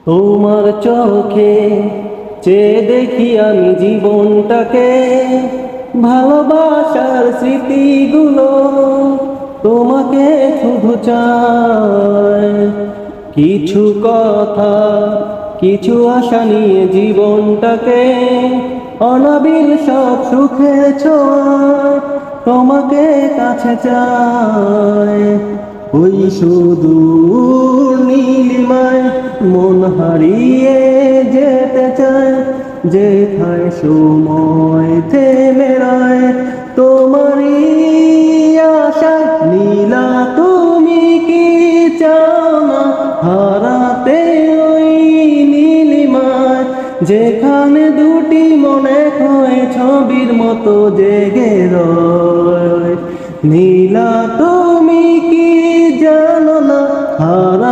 তোমার চোখে চেয়ে দেখি আমি জীবনটাকে, ভালোবাসার স্মৃতিগুলো তোমাকে শুধু চাই। কিছু কথা, কিছু আশা নিয়ে জীবনটাকে, অনাবিল সব সুখের ছোঁয়া তোমাকে কাছে চাই। ওই সুদূর নীলিমায় মন হারিয়ে যেতে চায়, যেথায় সময় থেমে রয় তোমারই আশায়। নীলা তুমি কি চাও না হারাতে ওই নীলিমায়, যেখানে দুটি মনে হয়ে ছবির মতো জেগে রয়। নীলা তুমি কি জানো না হারা